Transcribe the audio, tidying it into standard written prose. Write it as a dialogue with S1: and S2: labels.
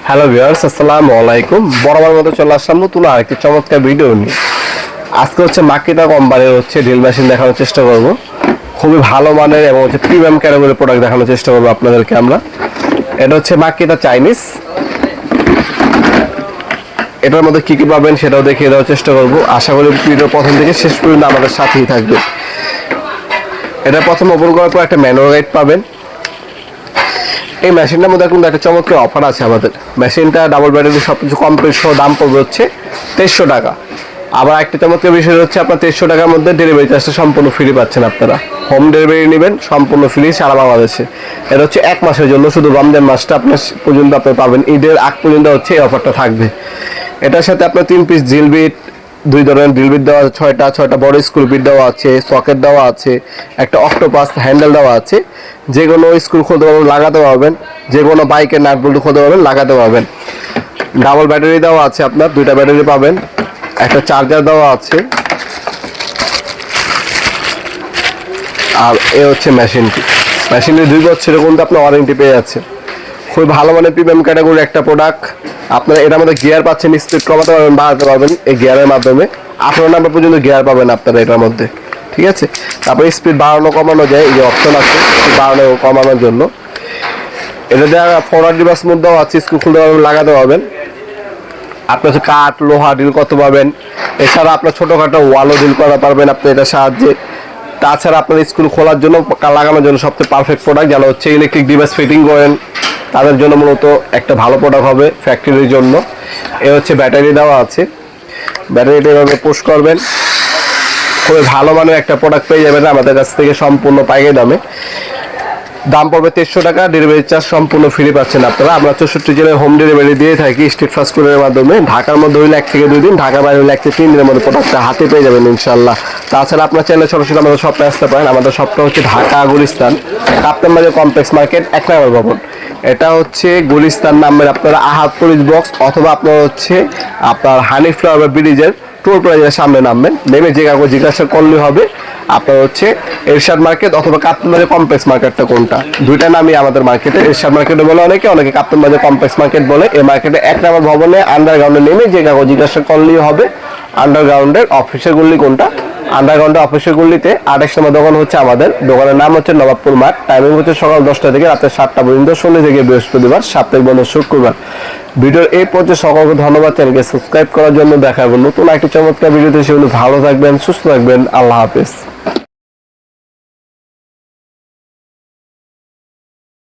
S1: Hello viewers, আসসালামু আলাইকুম। বরাবর মতো চলে আসলাম নতুন আরেকটি চমৎকার ভিডিও নিয়ে। আজকে মাকিতা কোম্পানির ড্রিল মেশিন দেখানোর চেষ্টা করব। খুবই ভালো মানের এবং প্রিমিয়াম ক্যাটাগরির প্রোডাক্ট দেখানোর চেষ্টা করব আপনাদেরকে আমরা। এটা মাকিতা চাইনিজ। এটার মধ্যে কি কি পাবেন সেটাও দেখিয়ে দেওয়ার চেষ্টা করব। আশা করি ভিডিও প্রথম থেকে শেষ পর্যন্ত আমাদের সাথেই থাকবে। এটা প্রথম ওপেন করার পর একটা ম্যানুয়াল গাইড পাবেন। এই মেশিনটার মধ্যে কিন্তু একটা চমৎকার অফার আছে আমাদের। মেশিনটা ডাবল ব্যাটারি সবকিছু কমপ্লিট সহ দাম পড়বে 2300 টাকা। আবার একটা চমৎকার বিষয় আপনার 2300 টাকার মধ্যে ডেলিভারি চার্জটা সম্পূর্ণ ফ্রি পাচ্ছেন আপনারা। হোম ডেলিভারি নেবেন সম্পূর্ণ ফ্রি সারা বাংলাদেশে। এটা 1 মাসের জন্য, শুধু রমজান মাসটা আপনার পর্যন্ত আপনি পাবেন। ঈদের আগ পর্যন্ত এই অফারটা থাকবে। এটার সাথে আপনার 3 পিস ড্রিল বিট, 2 ধরনের ড্রিল বিট দেওয়া আছে, 6টা বড় স্ক্রু বিট দেওয়া আছে, সকেট দেওয়া আছে, একটা অক্টোপাস হ্যান্ডেল দেওয়া আছে। যে কোনো স্ক্রু খুলতে পারবেন, লাগাতে পারবেন। যে কোনো বাইকের নাট বল্টু খুলতে পারবেন, লাগাতে পারবেন। ডাবল ব্যাটারি দেওয়া আছে, আপনার 2টা ব্যাটারি পাবেন। একটা চার্জার দেওয়া আছে। আর মেশিনটি 2 বছরের কিন্তু আপনার ওয়ারেন্টি পেয়ে যাচ্ছে। খুবই ভালো মানের প্রিমিয়াম ক্যাটাগরির একটা প্রোডাক্ট। আপনারা এটার মধ্যে গিয়ার পাচ্ছেন, স্পিড কমাতে পারবেন, বাড়াতে পারবেন এই গিয়ারের মাধ্যমে। 18 নাম্বার পর্যন্ত গিয়ার পাবেন আপনারা এটার মধ্যে, ঠিক আছে। তারপরে স্পিড বাড়ানো কমানো যায়, এই যে অপশন আছে বাড়ানো কমানোর জন্য। এটা দেওয়া ফরওয়ার্ড রিভার্স মধ্যেও আছে, স্ক্রু খুলতে পারবেন, লাগাতে পারবেন। আপনার কাঠ লোহা ডিল করতে পারবেন। এছাড়া আপনার ছোটোখাটো ওয়ালও ডিল করা পারবেন আপনি এটার সাহায্যে। তাছাড়া আপনার স্ক্রু খোলার জন্য, লাগানোর জন্য সবচেয়ে পারফেক্ট প্রোডাক্ট। যারা ইলেকট্রিক ডিভাইস ফিটিং করেন তাদের জন্য মূলত একটা ভালো প্রোডাক্ট হবে ফ্যাক্টরির জন্য। এ ব্যাটারি দেওয়া আছে। ব্যাটারিটা এভাবে পুশ করবেন, খুবই ভালো মানের একটা প্রোডাক্ট পেয়ে যাবেন আমাদের কাছ থেকে সম্পূর্ণ পাইকারি দামে। দাম পড়বে 2300 টাকা। ডেলিভারি চার্জ সম্পূর্ণ ফ্রি পাচ্ছেন আপনারা। আমরা 64 জেলায় হোম ডেলিভারি দিয়ে থাকি স্ট্রিট ফাস্ট ফুডের মাধ্যমে। ঢাকার মধ্যে হইলে 1 থেকে 2 দিন, ঢাকার বাইরে হইলে 1 থেকে 3 দিনের মধ্যে প্রোডাক্টটা হাতে পেয়ে যাবেন ইনশাল্লাহ। তাছাড়া আপনার চাইলে সরাসরি আমাদের শপে আসতে পারেন। আমাদের শপটা ঢাকা গুলিস্তান কাপ্তান বাজার কমপ্লেক্স মার্কেট 1 নম্বর ভবন। এটা গুলিস্তান নামের আপনারা আহাদ পুলিশ বক্স, অথবা আপনার আপনার হানি ফ্লাওয়ার ব্রিজের টোল প্লাজার সামনে নামবেন। নেমে যে কাগজ জিজ্ঞাসা করলে হবে আপনার এরশাদ মার্কেট অথবা কাপ্তান বাজার কমপ্লেক্স মার্কেটটা কোনটা। 2টা নামই আমাদের মার্কেটে। এরশাদ মার্কেটে বলে অনেকে কাপ্তান বাজার কমপ্লেক্স মার্কেট বলে। এই মার্কেটে 1 নম্বর ভবনে আন্ডারগ্রাউন্ডে নেমে যে কাগজ জিজ্ঞাসা করলেই হবে আন্ডারগ্রাউন্ডের অফিসের গুলি কোনটা। আন্ডারগ্রাউন্ডের অফিসের গুলিতে 28 নম্বর দোকান আমাদের দোকানের নাম নবাবপুর মাঠ। টাইমিং সকাল 10টা থেকে রাতে 7টা পর্যন্ত, শনি থেকে বৃহস্পতিবার, সাপ্তাহিক বন্ধ শুক্রবার। ভিডিওর এই পর্যায়ে সকলকে ধন্যবাদ। চ্যানেলকে সাবস্ক্রাইব করার জন্য। দেখা হবে নতুন একটি চমৎকার ভিডিওতে। সেগুলো ভালো থাকবেন, সুস্থ থাকবেন। আল্লাহ হাফেজ।